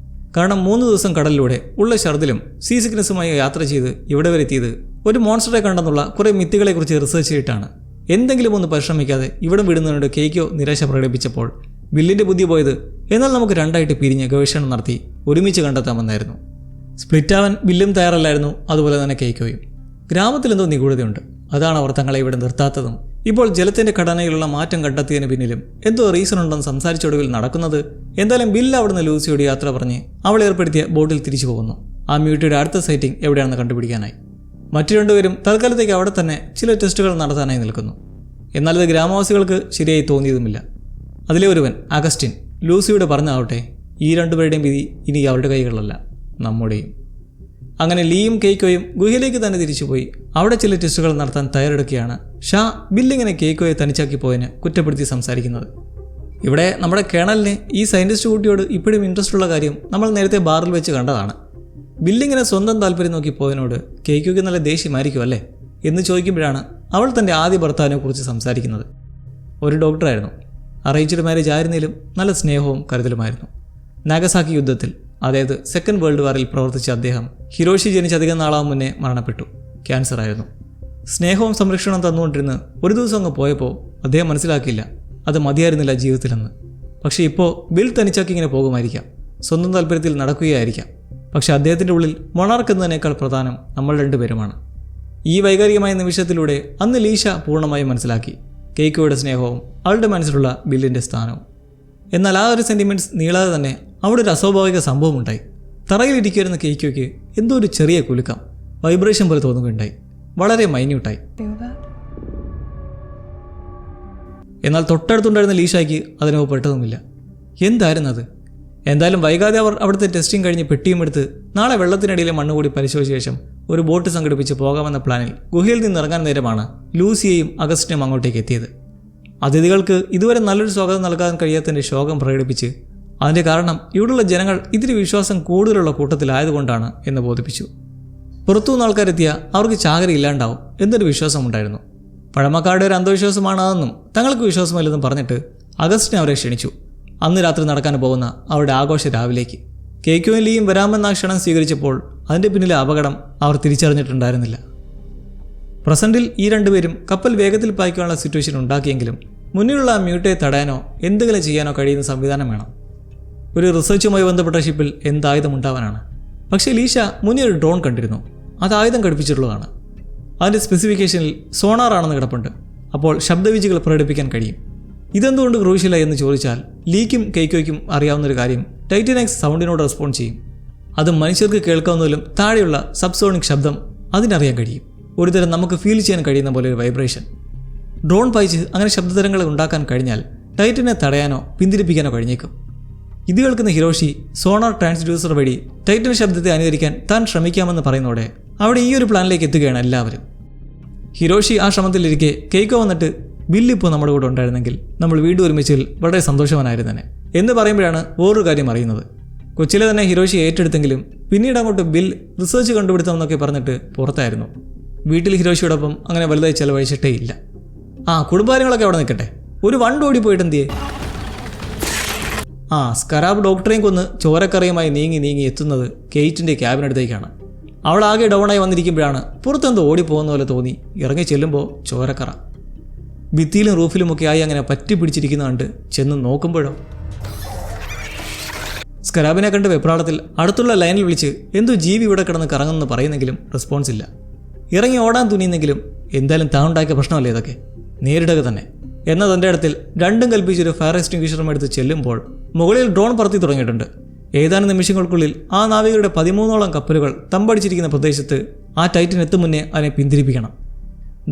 കാരണം 3 ദിവസം കടലിലൂടെ ഉള്ള ഛർദിലും സീ സിക്നസ്സുമായി യാത്ര ചെയ്ത് ഇവിടെ വരെ എത്തിയത് ഒരു മോൺസ്റ്ററെ കണ്ടെന്നുള്ള കുറേ മിത്തുകളെക്കുറിച്ച് റിസർച്ച് ചെയ്തിട്ടാണ്. എന്തെങ്കിലും ഒന്ന് പരിശ്രമിക്കാതെ ഇവിടെ വിടുന്നതിനോട് കെയ്ക്കോ നിരാശ പ്രകടിപ്പിച്ചപ്പോൾ ബില്ലിൻ്റെ ബുദ്ധി പോയത് എന്നാൽ നമുക്ക് രണ്ടായിട്ട് പിരിഞ്ഞ് ഗവേഷണം നടത്തി ഒരുമിച്ച് കണ്ടെത്താമെന്നായിരുന്നു. സ്പ്ലിറ്റാവാൻ ബില്ലും തയ്യാറല്ലായിരുന്നു, അതുപോലെ തന്നെ കെയ്ക്കോയും. ഗ്രാമത്തിലെന്തോ നിഗൂഢതയുണ്ട്, അതാണ് അവർ തങ്ങളെ ഇവിടെ നിർത്താത്തതും ഇപ്പോൾ ജലത്തിൻ്റെ ഘടനയിലുള്ള മാറ്റം കണ്ടെത്തിയതിന് പിന്നിലും എന്തോ റീസൺ ഉണ്ടെന്ന് സംസാരിച്ചൊടുവിൽ നടക്കുന്നത്. എന്തായാലും ബില്ല് അവിടുന്ന് ലൂസിയോട് യാത്ര പറഞ്ഞ് അവൾ ഏർപ്പെടുത്തിയ ബോട്ടിൽ തിരിച്ചു പോകുന്നു. ആ മ്യൂട്ടിയുടെ അടുത്ത സൈറ്റിംഗ് എവിടെയാണെന്ന് കണ്ടുപിടിക്കാനായി. മറ്റു രണ്ടുപേരും തൽക്കാലത്തേക്ക് അവിടെ തന്നെ ചില ടെസ്റ്റുകൾ നടത്താനായി നിൽക്കുന്നു. എന്നാൽ ഇത് ഗ്രാമവാസികൾക്ക് ശരിയായി തോന്നിയതുമില്ല. അതിലെ ഒരുവൻ അഗസ്റ്റിൻ ലൂസിയോട് പറഞ്ഞാവട്ടെ ഈ രണ്ടുപേരുടെയും വിധി ഇനി അവരുടെ കൈകളിലല്ല, നമ്മുടെയും. അങ്ങനെ ലീയും കേയ്ക്കോയും ഗുഹയിലേക്ക് തന്നെ തിരിച്ചുപോയി അവിടെ ചില ടെസ്റ്റുകൾ നടത്താൻ തയ്യാറെടുക്കുകയാണ് ഷാ ബില്ലിങ്ങനെ കേയ്ക്കോയെ തനിച്ചാക്കി പോയതിന് കുറ്റപ്പെടുത്തി സംസാരിക്കുന്നത്. ഇവിടെ നമ്മുടെ കേണലിന് ഈ സയൻറ്റിസ്റ്റ് കുട്ടിയോട് ഇപ്പോഴും ഇൻട്രസ്റ്റ് ഉള്ള കാര്യം നമ്മൾ നേരത്തെ ബാറിൽ വെച്ച് കണ്ടതാണ്. ബില്ലിങ്ങനെ സ്വന്തം താല്പര്യം നോക്കി പോയതിനോട് കേയ്ക്കോയ്ക്ക് നല്ല ദേഷ്യമായിരിക്കും അല്ലേ എന്ന് ചോദിക്കുമ്പോഴാണ് അവൾ തൻ്റെ ആദ്യ ഭർത്താവിനെ കുറിച്ച് സംസാരിക്കുന്നത്. ഒരു ഡോക്ടറായിരുന്നു. അറേഞ്ച്ഡ് മാരേജ് ആയിരുന്നിലും നല്ല സ്നേഹവും കരുതലുമായിരുന്നു. നാഗസാക്കി യുദ്ധത്തിൽ, അതായത് സെക്കൻഡ് വേൾഡ് വാറിൽ പ്രവർത്തിച്ച അദ്ദേഹം ഹിരോഷി ജനിച്ച അധികം നാളാവും മുന്നേ മരണപ്പെട്ടു. ക്യാൻസർ ആയിരുന്നു. സ്നേഹവും സംരക്ഷണവും തന്നുകൊണ്ടിരുന്ന് ഒരു ദിവസം അങ്ങ് പോയപ്പോൾ അദ്ദേഹം മനസ്സിലാക്കിയില്ല അത് മതിയായിരുന്നില്ല ജീവിതത്തിലെന്ന്. പക്ഷേ ഇപ്പോൾ ബിൽ തനിച്ചാക്കി ഇങ്ങനെ പോകുമായിരിക്കാം, സ്വന്തം താല്പര്യത്തിൽ നടക്കുകയായിരിക്കാം. പക്ഷേ അദ്ദേഹത്തിൻ്റെ ഉള്ളിൽ മൊണാർക്ക് എന്നതിനേക്കാൾ പ്രധാനം നമ്മൾ രണ്ടുപേരുമാണ്. ഈ വൈകാരികമായ നിമിഷത്തിലൂടെ അന്ന് ലീഷ പൂർണ്ണമായും മനസ്സിലാക്കി കേയ്ക്കോയുടെ സ്നേഹവും അവളുടെ മനസ്സിലുള്ള ബില്ലിൻ്റെ സ്ഥാനവും. എന്നാൽ ആ ഒരു സെൻറ്റിമെൻറ്റ്സ് നീളാതെ തന്നെ അവിടെ ഒരു അസ്വാഭാവിക സംഭവം ഉണ്ടായി. തറയിലിരിക്കുവായിരുന്ന കേയ്ക്കോയ്ക്ക് എന്തോ ഒരു ചെറിയ കുലുക്കം, വൈബ്രേഷൻ പോലെ തോന്നുകയുണ്ടായി. വളരെ മൈന്യൂട്ടായി. എന്നാൽ തൊട്ടടുത്തുണ്ടായിരുന്ന ലീഷയ്ക്ക് അതിനോ പെട്ടതുമില്ല. എന്തായിരുന്നു അത്? എന്തായാലും വൈകാതെ അവർ അവിടുത്തെ ടെസ്റ്റിംഗ് കഴിഞ്ഞ് പെട്ടിയും എടുത്ത് നാളെ വെള്ളത്തിനടിയിലെ മണ്ണുകൂടി പരിശോധിച്ച ശേഷം ഒരു ബോട്ട് സംഘടിപ്പിച്ച് പോകാമെന്ന പ്ലാനിൽ ഗുഹയിൽ നിന്ന് ഇറങ്ങാൻ നേരമാണ് ലൂസിയെയും അഗസ്റ്റിനും അങ്ങോട്ടേക്ക് എത്തിയത്. അതിഥികൾക്ക് ഇതുവരെ നല്ലൊരു സ്വാഗതം നൽകാൻ കഴിയാത്തതിൻ്റെ ശോകം പ്രകടിപ്പിച്ച് അതിൻ്റെ കാരണം ഇവിടെയുള്ള ജനങ്ങൾ ഇതിന് വിശ്വാസം കൂടുതലുള്ള കൂട്ടത്തിലായതുകൊണ്ടാണ് എന്ന് ബോധിപ്പിച്ചു. പുറത്തുനിന്ന് ആൾക്കാരെത്തിയ അവർക്ക് ചാകര ഇല്ലാണ്ടാവും എന്നൊരു വിശ്വാസമുണ്ടായിരുന്നു. പഴമക്കാരുടെ ഒരു അന്ധവിശ്വാസമാണ് അതെന്നും തങ്ങൾക്ക് വിശ്വാസമില്ലെന്നും പറഞ്ഞിട്ട് അഗസ്റ്റിനെ അവരെ ക്ഷണിച്ചു. അന്ന് രാത്രി നടക്കാൻ പോകുന്ന അവരുടെ ആഘോഷ രാവിലേക്ക്. കേയ്ക്കോയും ലീയും വരാമെന്ന ആ ക്ഷണം സ്വീകരിച്ചപ്പോൾ അതിൻ്റെ പിന്നിലെ അപകടം അവർ തിരിച്ചറിഞ്ഞിട്ടുണ്ടായിരുന്നില്ല. പ്രസൻറ്റിൽ ഈ രണ്ടുപേരും കപ്പൽ വേഗത്തിൽ പായിക്കാനുള്ള സിറ്റുവേഷൻ ഉണ്ടാക്കിയെങ്കിലും മുന്നിലുള്ള ആ മ്യൂട്ടയെ തടയാനോ എന്തെങ്കിലും ചെയ്യാനോ കഴിയുന്ന സംവിധാനം വേണം. ഒരു റിസർച്ചുമായി ബന്ധപ്പെട്ട ഷിപ്പിൽ എന്തായുധം ഉണ്ടാവാനാണ്? പക്ഷേ ലീഷ മുന്നിൽ ഒരു ഡ്രോൺ കണ്ടിരുന്നു. അത് ആയുധം ഘടിപ്പിച്ചിട്ടുള്ളതാണ്. അതിൻ്റെ സ്പെസിഫിക്കേഷനിൽ സോണാറാണെന്ന് കിടപ്പുണ്ട്. അപ്പോൾ ശബ്ദവീചികൾ പ്രകടിപ്പിക്കാൻ കഴിയും. ഇതെന്തുകൊണ്ട് ക്രൂഷ്യലായി എന്ന് ചോദിച്ചാൽ ലീക്കും കേയ്ക്കോയ്ക്കും അറിയാവുന്നൊരു കാര്യം ടൈറ്റനെക്സ് സൗണ്ടിനോട് റെസ്പോണ്ട് ചെയ്യും. അത് മനുഷ്യർക്ക് കേൾക്കാവുന്നതിലും താഴെയുള്ള സബ്സോണിക് ശബ്ദം അതിനറിയാൻ കഴിയും. ഒരുതരം നമുക്ക് ഫീൽ ചെയ്യാൻ കഴിയുന്ന പോലെ ഒരു വൈബ്രേഷൻ. ഡ്രോൺ പായിച്ച് അങ്ങനെ ശബ്ദതരങ്ങൾ ഉണ്ടാക്കാൻ കഴിഞ്ഞാൽ ടൈറ്റനെ തടയാനോ പിന്തിരിപ്പിക്കാനോ കഴിഞ്ഞേക്കും. ഇത് കേൾക്കുന്ന ഹിരോഷി സോണാർ ട്രാൻസ്ഡ്യൂസർ വഴി ടൈറ്റൻ ശബ്ദത്തെ അനുകരിക്കാൻ താൻ ശ്രമിക്കാമെന്ന് പറയുന്നതോടെ അവിടെ ഈ ഒരു പ്ലാനിലേക്ക് എത്തുകയാണ് എല്ലാവരും. ഹിരോഷി ആ ശ്രമത്തിലിരിക്കെ കേയ്ക്കോ വന്നിട്ട് ബില്ലിപ്പോൾ നമ്മുടെ കൂടെ ഉണ്ടായിരുന്നെങ്കിൽ നമ്മൾ വീണ്ടും ഒരുമിച്ചിൽ വളരെ സന്തോഷവാനായിരുന്നേനെ എന്ന് പറയുമ്പോഴാണ് വേറൊരു കാര്യം അറിയുന്നത്. കൊച്ചിയിലെ തന്നെ ഹിരോഷി ഏറ്റെടുത്തെങ്കിലും പിന്നീട് അങ്ങോട്ട് ബിൽ റിസർച്ച് കണ്ടുപിടുത്തമെന്നൊക്കെ പറഞ്ഞിട്ട് പുറത്തായിരുന്നു. വീട്ടിൽ ഹിരോഷിയോടൊപ്പം അങ്ങനെ വലുതായി ചെലവഴിച്ചിട്ടേ ഇല്ല. കുടുംബകാര്യങ്ങളൊക്കെ അവിടെ നിൽക്കട്ടെ, ഒരു വണ്ട് ഓടിപ്പോയിട്ട് എന്തിയേ? സ്കരാബ് ഡോക്ടറെയും കൊന്ന് ചോരക്കറിയുമായി നീങ്ങി എത്തുന്നത് കെയ്റ്റിൻ്റെ ക്യാബിനടുത്തേക്കാണ്. അവളാകെ ഡൗണായി വന്നിരിക്കുമ്പോഴാണ് പുറത്തെന്തോ ഓടിപ്പോകുന്ന പോലെ തോന്നി ഇറങ്ങി ചെല്ലുമ്പോൾ ചോരക്കറ ഭിത്തിയിലും റൂഫിലുമൊക്കെ ആയി അങ്ങനെ പറ്റി പിടിച്ചിരിക്കുന്ന കണ്ട് ചെന്ന് നോക്കുമ്പോഴോ സ്കരാബിനെ കണ്ട് വെപ്രാളത്തിൽ അടുത്തുള്ള ലൈനിൽ വിളിച്ച് എന്തോ ജീവി ഇവിടെ കിടന്ന് കറങ്ങുമെന്ന് പറയുന്നെങ്കിലും റെസ്പോൺസ് ഇല്ല. ഇറങ്ങി ഓടാൻ തുനിയുന്നെങ്കിലും എന്തായാലും താൻ ഉണ്ടാക്കിയ പ്രശ്നമല്ലേ ഇതൊക്കെ, നേരിടുക തന്നെ എന്നതിൻ്റെ ഇടത്തിൽ രണ്ടും കൽപ്പിച്ചൊരു ഫയർ എക്സ്റ്റിംഗ്വിഷറും എടുത്ത് ചെല്ലുമ്പോൾ മുകളിൽ ഡ്രോൺ പറത്തി തുടങ്ങിയിട്ടുണ്ട്. ഏതാനും നിമിഷങ്ങൾക്കുള്ളിൽ ആ നാവികരുടെ 13ഓളം കപ്പലുകൾ തമ്പടിച്ചിരിക്കുന്ന പ്രദേശത്ത് ആ ടൈറ്റൻ എത്തും മുന്നേ അതിനെ പിന്തിരിപ്പിക്കണം.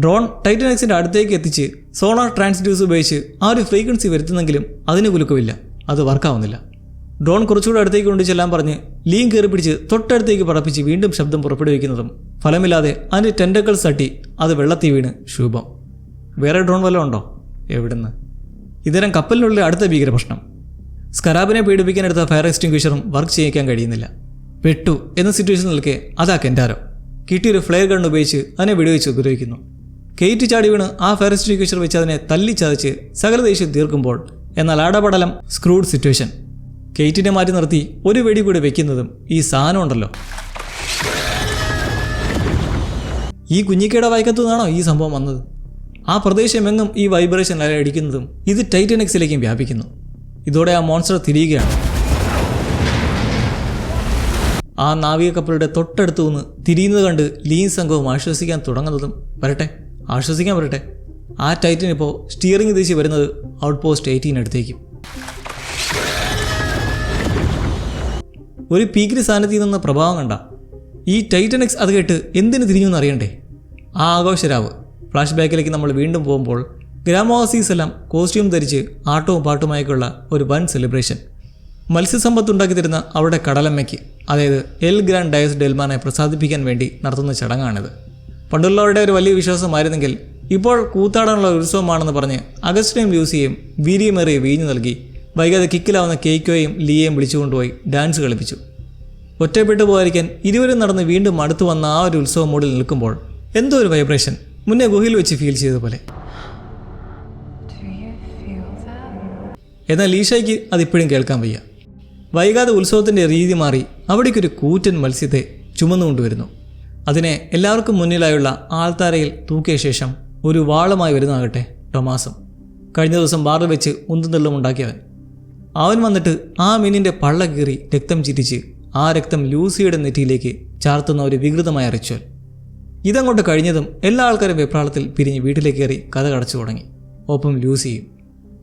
ഡ്രോൺ ടൈറ്റനെക്സിൻ്റെ അടുത്തേക്ക് എത്തിച്ച് സോണാർ ട്രാൻസ്ഡ്യൂസ് ഉപയോഗിച്ച് ആ ഒരു ഫ്രീക്വൻസി വരുത്തുന്നെങ്കിലും അതിന് കുലുക്കമില്ല, അത് വർക്കാവുന്നില്ല. ഡ്രോൺ കുറച്ചുകൂടെ അടുത്തേക്ക് കൊണ്ട് ചെല്ലാൻ പറഞ്ഞ് ലീൻ കയറി പിടിച്ച് തൊട്ടടുത്തേക്ക് പറപ്പിച്ച് വീണ്ടും ശബ്ദം പുറപ്പെടുവിക്കുന്നതും ഫലമില്ലാതെ അതിൻ്റെ ടെൻഡക്കിൾസ് തട്ടി അത് വെള്ളത്തിൽ വീണ് ശുഭം. വേറെ ഡ്രോൺ വല്ലതും ഉണ്ടോ? എവിടുന്ന്? ഇത്തരം കപ്പലിനുള്ള അടുത്ത ഭീകര പ്രശ്നം. സ്കരാബിനെ പീഡിപ്പിക്കാനെടുത്ത ഫയർ എക്സ്റ്റിംഗ്വിഷറും വർക്ക് ചെയ്യിക്കാൻ കഴിയുന്നില്ല. പെട്ടു എന്ന സിറ്റുവേഷൻ നിൽക്കെ അതാ കെൻറ്റാരോ കിട്ടിയൊരു ഫ്ലെയർ ഗൺ ഉപയോഗിച്ച് അതിനെ വെടിവെച്ച് ഉപദ്രവിക്കുന്നു. കെയ്റ്റ് ചാടി വീണ് ആ ഫയർ എക്സ്റ്റിംഗ്വിഷർ വെച്ച് അതിനെ തല്ലിച്ചതച്ച് സകല ദേഷ്യം തീർക്കുമ്പോൾ എന്നാൽ അടപടലം സ്ക്രൂഡ് സിറ്റുവേഷൻ. കെയ്റ്റിനെ മാറ്റി നിർത്തി ഒരു വെടി കൂടി വെക്കുന്നതും ഈ സാധനം ഉണ്ടല്ലോ. ഈ കുഞ്ഞിക്കയുടെ വൈക്കത്തു നിന്നാണോ ഈ സംഭവം വന്നത്? ആ പ്രദേശമെങ്ങും ഈ വൈബ്രേഷൻ അടിക്കുന്നതും ഇത് ടൈറ്റനെക്സിലേക്കും വ്യാപിക്കുന്നു. ഇതോടെ ആ മോൺസ്റ്റർ തിരിയുകയാണ്. ആ നാവിക കപ്പലുടെ തൊട്ടടുത്തു നിന്ന് തിരിയുന്നത് കണ്ട് ലീൻ സംഘവും ആശ്വസിക്കാൻ തുടങ്ങുന്നതും ആശ്വസിക്കാൻ വരട്ടെ. ആ ടൈറ്റൻ ഇപ്പോൾ സ്റ്റിയറിംഗ് ദിശ വരുന്നത് ഔട്ട് പോസ്റ്റ് 18 അടുത്തേക്കും. ഒരു പീക്കിരി സാന്നിധ്യത്തിൽ നിന്ന് പ്രഭാവം കണ്ട ഈ ടൈറ്റനെക്സ് അത് കേട്ട് എന്തിനു തിരിഞ്ഞു എന്നറിയണ്ടേ? ആ ആഘോഷരാവ് ഫ്ലാഷ് ബാക്കിലേക്ക് നമ്മൾ വീണ്ടും പോകുമ്പോൾ ഗ്രാമവാസീസ് എല്ലാം കോസ്റ്റ്യൂം ധരിച്ച് ആട്ടവും പാട്ടുമായൊക്കെയുള്ള ഒരു വൻ സെലിബ്രേഷൻ. മത്സ്യസമ്പത്ത് ഉണ്ടാക്കി തരുന്ന അവരുടെ കടലമ്മയ്ക്ക് അതായത് എൽ ഗ്രാൻ ഡയസ് ഡെൽമാനെ പ്രസാദിപ്പിക്കാൻ വേണ്ടി നടത്തുന്ന ചടങ്ങാണിത്. പണ്ടുള്ളവരുടെ ഒരു വലിയ വിശ്വാസമായിരുന്നെങ്കിൽ ഇപ്പോൾ കൂത്താടാനുള്ള ഉത്സവമാണെന്ന് പറഞ്ഞ് അഗസ്റ്റിനെയും ലൂസിയെയും വീര്യമേറിയ വീഞ്ഞു നൽകി വൈകാതെ കിക്കിലാവുന്ന കേക്കോയും ലീയെയും വിളിച്ചുകൊണ്ടുപോയി ഡാൻസ് കളിപ്പിച്ചു. ഒറ്റപ്പെട്ടു പോകാതിരിക്കാൻ ഇരുവരും നടന്ന് വീണ്ടും അടുത്തു വന്ന ആ ഒരു ഉത്സവ മോഡിൽ നിൽക്കുമ്പോൾ എന്തോ ഒരു വൈബ്രേഷൻ മുന്നേ ഗുഹയിൽ വെച്ച് ഫീൽ ചെയ്തതുപോലെ. എന്നാൽ ലീഷയ്ക്ക് അതിപ്പോഴും കേൾക്കാൻ വയ്യ. വൈകാതെ ഉത്സവത്തിൻ്റെ രീതി മാറി അവിടേക്കൊരു കൂറ്റൻ മത്സ്യത്തെ ചുമന്നുകൊണ്ടുവരുന്നു. അതിനെ എല്ലാവർക്കും മുന്നിലായുള്ള ആൾത്താരയിൽ തൂക്കിയ ശേഷം ഒരു വാളുമായി വരുന്നതാകട്ടെ ടൊമാസും. കഴിഞ്ഞ ദിവസം ബാറിൽ വെച്ച് ഉന്തും ഉണ്ടാക്കിയവൻ. അവൻ വന്നിട്ട് ആ മീനിൻ്റെ പള്ള കീറി രക്തം ചിരിച്ച് ആ രക്തം ലൂസിയുടെ നെറ്റിയിലേക്ക് ചാർത്തുന്ന ഒരു വികൃതമായ റിച്വൽ. ഇതങ്ങോട്ട് കഴിഞ്ഞതും എല്ലാ ആൾക്കാരും വെപ്രാളത്തിൽ പിരിഞ്ഞ് വീട്ടിലേക്ക് കയറി കഥ കടച്ചു തുടങ്ങി. ഒപ്പം ലൂസിയും.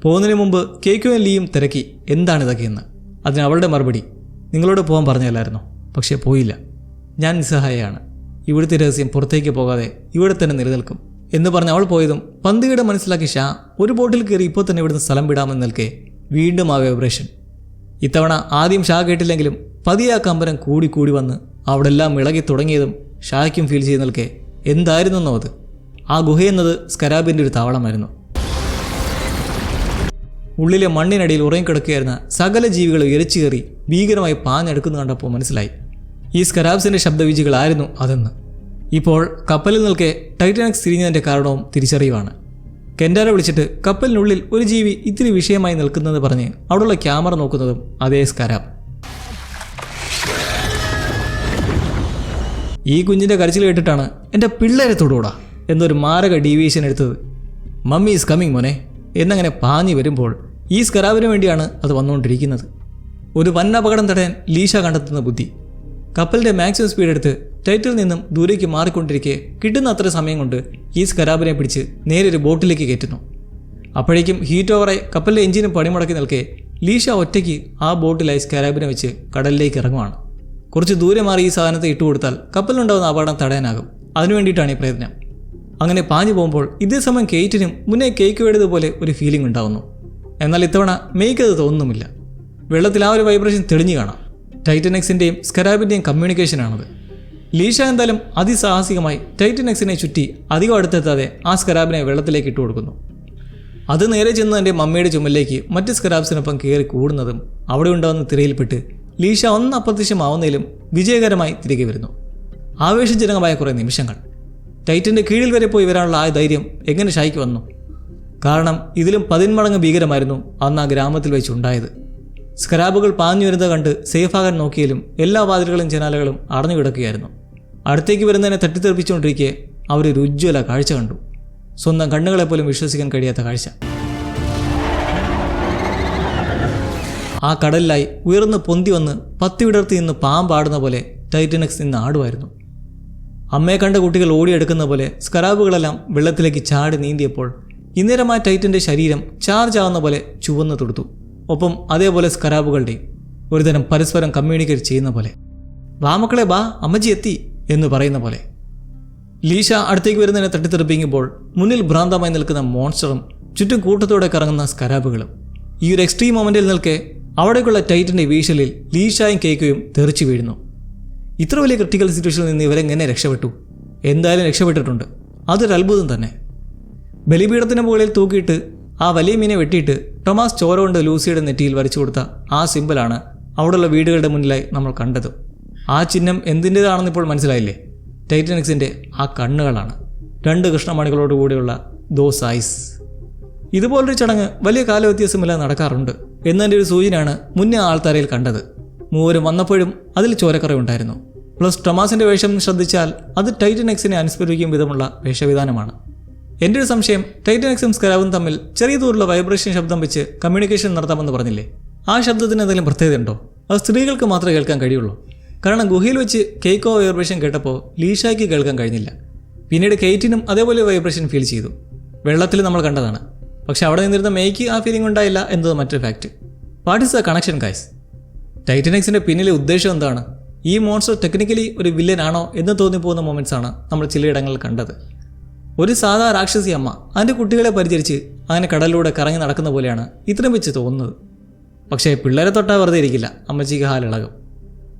പോകുന്നതിന് മുമ്പ് കേക്കോയും ലീയും തിരക്കി എന്താണിതൊക്കെയെന്ന്. അതിന് അവളുടെ മറുപടി, നിങ്ങളോട് പോകാൻ പറഞ്ഞല്ലായിരുന്നോ, പക്ഷേ പോയില്ല. ഞാൻ നിസ്സഹായയാണ്. ഇവിടുത്തെ രഹസ്യം പുറത്തേക്ക് പോകാതെ ഇവിടെ തന്നെ നിലനിൽക്കും എന്ന് പറഞ്ഞ് അവൾ പോയതും പന്തികയുടെ മനസ്സിലാക്കി ഷാ ഒരു ബോട്ടിൽ കയറി ഇപ്പോൾ തന്നെ ഇവിടുന്ന് സ്ഥലം വിടാമെന്ന് നിൽക്കെ വീണ്ടും ആ വൈബ്രേഷൻ. ഇത്തവണ ആദ്യം ഷാ കേട്ടില്ലെങ്കിലും പതിയെ ആ കമ്പനം കൂടി വന്ന് അവിടെ എല്ലാം ഇളകി തുടങ്ങിയതും ഷായ്ക്കും ഫീൽ ചെയ്ത് നിൽക്കെ എന്തായിരുന്നെന്നോ അത്. ആ ഗുഹയെന്നത് സ്കരാബിൻ്റെ ഒരു താവളമായിരുന്നു. ഉള്ളിലെ മണ്ണിനടിയിൽ ഉറങ്ങിക്കിടക്കുകയായിരുന്ന സകല ജീവികൾ ഇരച്ചു കയറി ഭീകരമായി പാഞ്ഞെടുക്കുന്നു കണ്ടപ്പോൾ മനസ്സിലായി ഈ സ്കരാബ്സിൻ്റെ ശബ്ദവീചികളായിരുന്നു അതെന്ന്. ഇപ്പോൾ കപ്പലിൽ നിൽക്കെ ടൈറ്റാനിക്സ് തിരിഞ്ഞതിൻ്റെ കാരണവും തിരിച്ചറിയുവാണ്. കെൻഡാരെ വിളിച്ചിട്ട് കപ്പലിനുള്ളിൽ ഒരു ജീവി ഇത്തിരി വിഷയമായി നിൽക്കുന്നത് പറഞ്ഞ് അവിടെയുള്ള ക്യാമറ നോക്കുന്നതും അതേ സ്കരാബ്. ഈ കുഞ്ഞിൻ്റെ കരച്ചിൽ കേട്ടിട്ടാണ് എൻ്റെ പിള്ളേരെ തൊടുകൂടാ എന്നൊരു മാരക ഡീവിയേഷൻ എടുത്തത്. മമ്മി ഈസ് കമ്മിങ് മോനെ എന്നങ്ങനെ പാഞ്ഞു വരുമ്പോൾ ഈ സ്കരാബിന് വേണ്ടിയാണ് അത് വന്നുകൊണ്ടിരിക്കുന്നത്. ഒരു വൻ അപകടം തടയാൻ ലീഷ കണ്ടെത്തുന്ന ബുദ്ധി. കപ്പലിൻ്റെ മാക്സിമം സ്പീഡ് എടുത്ത് ടൈറ്റിൽ നിന്നും ദൂരേക്ക് മാറിക്കൊണ്ടിരിക്കെ കിട്ടുന്ന അത്ര സമയം കൊണ്ട് ഈ സ്കരാബിനെ പിടിച്ച് നേരെ ഒരു ബോട്ടിലേക്ക് കയറ്റുന്നു. അപ്പോഴേക്കും ഹീറ്റ് ഓവറായി കപ്പലിൻ്റെ എഞ്ചിനും പണിമുടക്കി നിൽക്കെ ലീഷ ഒറ്റയ്ക്ക് ആ ബോട്ടിലായി സ്കരാബിനെ വെച്ച് കടലിലേക്ക് ഇറങ്ങുവാണ്. കുറച്ച് ദൂരെ മാറി ഈ സാധനത്തെ ഇട്ടുകൊടുത്താൽ കപ്പലിനുണ്ടാകുന്ന അപകടം തടയാനാകും. അതിനു വേണ്ടിയിട്ടാണ് ഈ പ്രയത്നം. അങ്ങനെ പാഞ്ഞു പോകുമ്പോൾ ഇതേ സമയം കേറ്റിനും മുന്നേ കേക്കുവേണ്ടതുപോലെ ഒരു ഫീലിംഗ് ഉണ്ടാകുന്നു. എന്നാൽ ഇത്തവണ മെയ്ക്ക് അത് തോന്നുന്നുമില്ല. വെള്ളത്തിൽ ആ ഒരു വൈബ്രേഷൻ തെളിഞ്ഞു കാണാം. ടൈറ്റനെക്സിൻ്റെയും സ്കരാബിൻ്റെയും കമ്മ്യൂണിക്കേഷനാണത്. ലീഷ എന്തായാലും അതിസാഹസികമായി ടൈറ്റനെക്സിനെ ചുറ്റി അധികം അടുത്തെത്താതെ ആ സ്കരാബിനെ വെള്ളത്തിലേക്ക് ഇട്ട് കൊടുക്കുന്നു. അത് നേരെ ചെന്ന് എൻ്റെ മമ്മിയുടെ ചുമലിലേക്ക് മറ്റ് സ്കരാബ്സിനൊപ്പം കയറി കൂടുന്നതും അവിടെ ഉണ്ടാകുന്ന തിരയിൽപ്പെട്ട് ലീഷ ഒന്ന് അപ്രത്യക്ഷമാവുന്നതിലും വിജയകരമായി തിരികെ വരുന്നു. ആവേശജനകമായ കുറേ നിമിഷങ്ങൾ. ടൈറ്റൻ്റെ കീഴിൽ വരെ പോയി വരാനുള്ള ആ ധൈര്യം എങ്ങനെ ഷായ്ക്ക് വന്നു? കാരണം ഇതിലും 10 മടങ്ങ് ഭീകരമായിരുന്നു അന്ന് ആ ഗ്രാമത്തിൽ വെച്ചുണ്ടായത്. സ്കരാബുകൾ പാഞ്ഞു വരുന്നത് കണ്ട് സേഫാകാൻ നോക്കിയാലും എല്ലാ വാതിലുകളും ജനാലകളും അടഞ്ഞു കിടക്കുകയായിരുന്നു. അടുത്തേക്ക് വരുന്നതിനെ തട്ടിത്തെറിപ്പിച്ചുകൊണ്ടിരിക്കെ അവരൊരു ഉജ്ജ്വല കാഴ്ച കണ്ടു. സ്വന്തം കണ്ണുകളെപ്പോലും വിശ്വസിക്കാൻ കഴിയാത്ത കാഴ്ച. ആ കടലിലായി ഉയർന്ന് പൊന്തി വന്ന് പത്തി വിടർത്തി നിന്ന് പാമ്പാടുന്ന പോലെ ടൈറ്റനെക്സ് നിന്ന് ആടുമായിരുന്നു. അമ്മയെ കണ്ട കുട്ടികൾ ഓടിയെടുക്കുന്ന പോലെ സ്കരാബുകളെല്ലാം വെള്ളത്തിലേക്ക് ചാടി നീന്തിയപ്പോൾ ഇന്നേരമായ ടൈറ്റൻ്റെ ശരീരം ചാർജ് ആവുന്ന പോലെ ചുവന്ന് തൊടുത്തു. ഒപ്പം അതേപോലെ സ്കരാബുകളുടെയും ഒരുതരം പരസ്പരം കമ്മ്യൂണിക്കേറ്റ് ചെയ്യുന്ന പോലെ. വാ മക്കളെ ബാ, അമ്മച്ചി എത്തി എന്ന് പറയുന്ന പോലെ. ലീഷ അടുത്തേക്ക് വരുന്നതിനെ തട്ടിത്തെറിപ്പിക്കുമ്പോൾ മുന്നിൽ ഭ്രാന്തമായി നിൽക്കുന്ന മോൺസ്റ്ററും ചുറ്റും കൂട്ടത്തോടെ കറങ്ങുന്ന സ്കരാബുകളും. ഈ ഒരു എക്സ്ട്രീം മൊമെൻറ്റിൽ നിൽക്കെ അവിടേക്കുള്ള ടൈറ്റൻ്റെ വീശലിൽ ലീഷായും കേക്കോയും തെറിച്ചു വീഴുന്നു. ഇത്ര വലിയ ക്രിട്ടിക്കൽ സിറ്റുവേഷനിൽ നിന്ന് ഇവരെങ്ങനെ രക്ഷപ്പെട്ടു? എന്തായാലും രക്ഷപ്പെട്ടിട്ടുണ്ട്. അതൊരു അത്ഭുതം തന്നെ. ബലിപീഠത്തിന് മുകളിൽ തൂക്കിയിട്ട് ആ വലിയ മീനെ വെട്ടിയിട്ട് ടൊമാസ് ചോര കൊണ്ട് ലൂസിയുടെ നെറ്റിയിൽ വരച്ചു കൊടുത്ത ആ സിമ്പിളാണ് അവിടെയുള്ള വീടുകളുടെ മുന്നിലായി നമ്മൾ കണ്ടത്. ആ ചിഹ്നം എന്തിൻ്റേതാണെന്ന് ഇപ്പോൾ മനസ്സിലായില്ലേ? ടൈറ്റനിക്സിൻ്റെ ആ കണ്ണുകളാണ്. 2 കൃഷ്ണമണികളോടുകൂടിയുള്ള ദോസ് ഐസ്. ഇതുപോലൊരു ചടങ്ങ് വലിയ കാലവ്യത്യാസമില്ലാതെ നടക്കാറുണ്ട് എന്നതിൻ്റെ ഒരു സൂചനയാണ് മുന്നേ ആൾത്താരയിൽ കണ്ടത്. മൂവരും വന്നപ്പോഴും അതിൽ ചോരക്കറയുണ്ടായിരുന്നു. പ്ലസ് ടൊമാസിൻ്റെ വേഷം ശ്രദ്ധിച്ചാൽ അത് ടൈറ്റനെക്സിനെ അനുസ്മരിപ്പിക്കും വിധമുള്ള വേഷവിധാനമാണ്. എൻ്റെ ഒരു സംശയം, ടൈറ്റനെക്സും സ്കരാബും തമ്മിൽ ചെറിയ തോതിലുള്ള വൈബ്രേഷൻ ശബ്ദം വെച്ച് കമ്മ്യൂണിക്കേഷൻ നടത്താമെന്ന് പറഞ്ഞില്ലേ? ആ ശബ്ദത്തിന് എന്തെങ്കിലും പ്രത്യേകതയുണ്ടോ? അത് സ്ത്രീകൾക്ക് മാത്രമേ കേൾക്കാൻ കഴിയുള്ളൂ. കാരണം ഗുഹയിൽ വെച്ച് കേക്കോ വൈബ്രേഷൻ കേട്ടപ്പോൾ ലീഷയ്ക്ക് കേൾക്കാൻ കഴിഞ്ഞില്ല. പിന്നീട് കേറ്റിനും അതേപോലെ വൈബ്രേഷൻ ഫീൽ ചെയ്തു. വെള്ളത്തിൽ നമ്മൾ കണ്ടതാണ്. പക്ഷെ അവിടെ നിന്നിരുന്ന മെയ്ക്ക് ആ ഫീലിംഗ് ഉണ്ടായില്ല എന്നത് മറ്റൊരു fact. What is the connection guys? ടൈറ്റനെക്സിൻ്റെ പിന്നിലെ ഉദ്ദേശം എന്താണ്? ഈ മോൺസ്റ്റർ ടെക്നിക്കലി ഒരു വില്ലൻ ആണോ എന്ന് തോന്നിപ്പോകുന്ന മൊമെൻറ്റ്സ് ആണ് നമ്മൾ ചിലയിടങ്ങളിൽ കണ്ടത്. ഒരു സാധാ രാക്ഷസി അമ്മ അതിൻ്റെ കുട്ടികളെ പരിചരിച്ച് അങ്ങനെ കടലിലൂടെ കറങ്ങി നടക്കുന്ന പോലെയാണ് ഇത്രയും വെച്ച് തോന്നുന്നത്. പക്ഷേ പിള്ളേരെ തൊട്ടാൽ വെറുതെ ഇരിക്കില്ല, അമ്മച്ചിക്ക് ഹാലിളകും.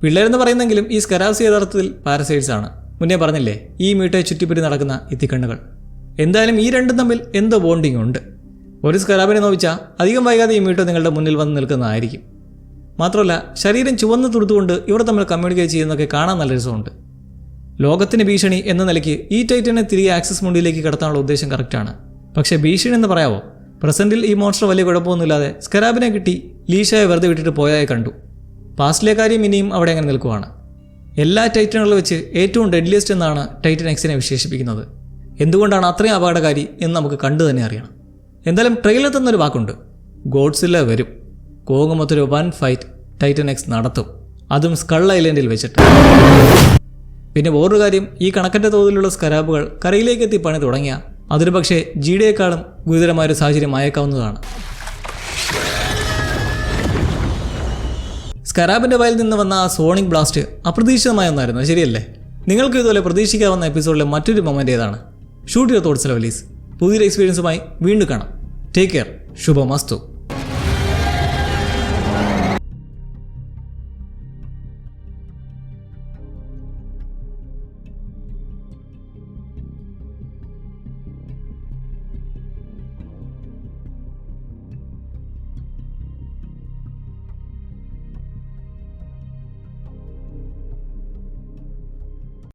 പിള്ളേരെന്ന് പറയുന്നെങ്കിലും ഈ സ്കരാബ്സ് യഥാർത്ഥത്തിൽ പാരസൈറ്റ്സ് ആണ്. മുന്നേ പറഞ്ഞില്ലേ, ഈ മീട്ടെ ചുറ്റിപ്പറ്റി നടക്കുന്ന ഇത്തിക്കണ്ണുകൾ. എന്തായാലും ഈ രണ്ടും തമ്മിൽ എന്തോ ബോണ്ടിങ് ഉണ്ട്. ഒരു സ്കരാബിനെ നോവിച്ചാൽ അധികം വൈകാതെ ഈ മീട്ടോ നിങ്ങളുടെ മുന്നിൽ വന്ന് നിൽക്കുന്നതായിരിക്കും. മാത്രമല്ല ശരീരം ചുവന്ന് തുടുത്തുകൊണ്ട് ഇവർ തമ്മിൽ കമ്മ്യൂണിക്കേറ്റ് ചെയ്യുന്നതൊക്കെ കാണാൻ നല്ല രസമുണ്ട്. ലോകത്തിന് ഭീഷണി എന്ന നിലയ്ക്ക് ഈ ടൈറ്റനെ തിരികെ ആക്സസ് മുണ്ടിലേക്ക് കടത്താനുള്ള ഉദ്ദേശം കറക്റ്റാണ്. പക്ഷേ ഭീഷണി എന്ന് പറയാവോ? പ്രസന്റിൽ ഈ മോൺസ്റ്റർ വലിയ കുഴപ്പമൊന്നുമില്ലാതെ സ്കരാബിനെ കിട്ടി ലീഷയെ വെറുതെ വിട്ടിട്ട് പോയായി കണ്ടു. പാസ്റ്റിലെ കാര്യം ഇനിയും അവിടെ അങ്ങനെ നിൽക്കുവാണ്. എല്ലാ ടൈറ്റനുകളിൽ വെച്ച് ഏറ്റവും ഡെഡ്ലിയസ്റ്റ് എന്നാണ് ടൈറ്റൻ എക്സിനെ വിശേഷിപ്പിക്കുന്നത്. എന്തുകൊണ്ടാണ് അത്രയും അപകടകാരി എന്ന് നമുക്ക് കണ്ടു തന്നെ അറിയണം. എന്തായാലും ട്രെയിലർ തന്നൊരു വാക്കുണ്ട്, ഗോഡ്സില്ല വരും. കോങ്ങുമൊത്തൊരു വൻ ഫൈറ്റ് ടൈറ്റൻ എക്സ് നടത്തും, അതും സ്കൾ ഐലൻഡിൽ വെച്ചിട്ട്. പിന്നെ വേറൊരു കാര്യം, ഈ കണക്കറ്റ തോതിലുള്ള സ്കരാബുകൾ കരയിലേക്ക് എത്തി പണി തുടങ്ങിയ അതൊരു പക്ഷേ ജിയുടെയേക്കാളും ഗുരുതരമായൊരു സാഹചര്യം അയക്കാവുന്നതാണ്. സ്കരാബിൻ്റെ വായിൽ നിന്ന് വന്ന ആ സോണിക് ബ്ലാസ്റ്റ് അപ്രതീക്ഷിതമായ ഒന്നായിരുന്നു, ശരിയല്ലേ? നിങ്ങൾക്ക് ഇതുപോലെ പ്രതീക്ഷിക്കാവുന്ന എപ്പിസോഡിലെ മറ്റൊരു മൊമെൻ്റ് ഏതാണ്? Shoot your thoughts lovelies. പുതിയൊരു എക്സ്പീരിയൻസുമായി വീണ്ടും കാണാം. Take care. ശുഭമസ്തു.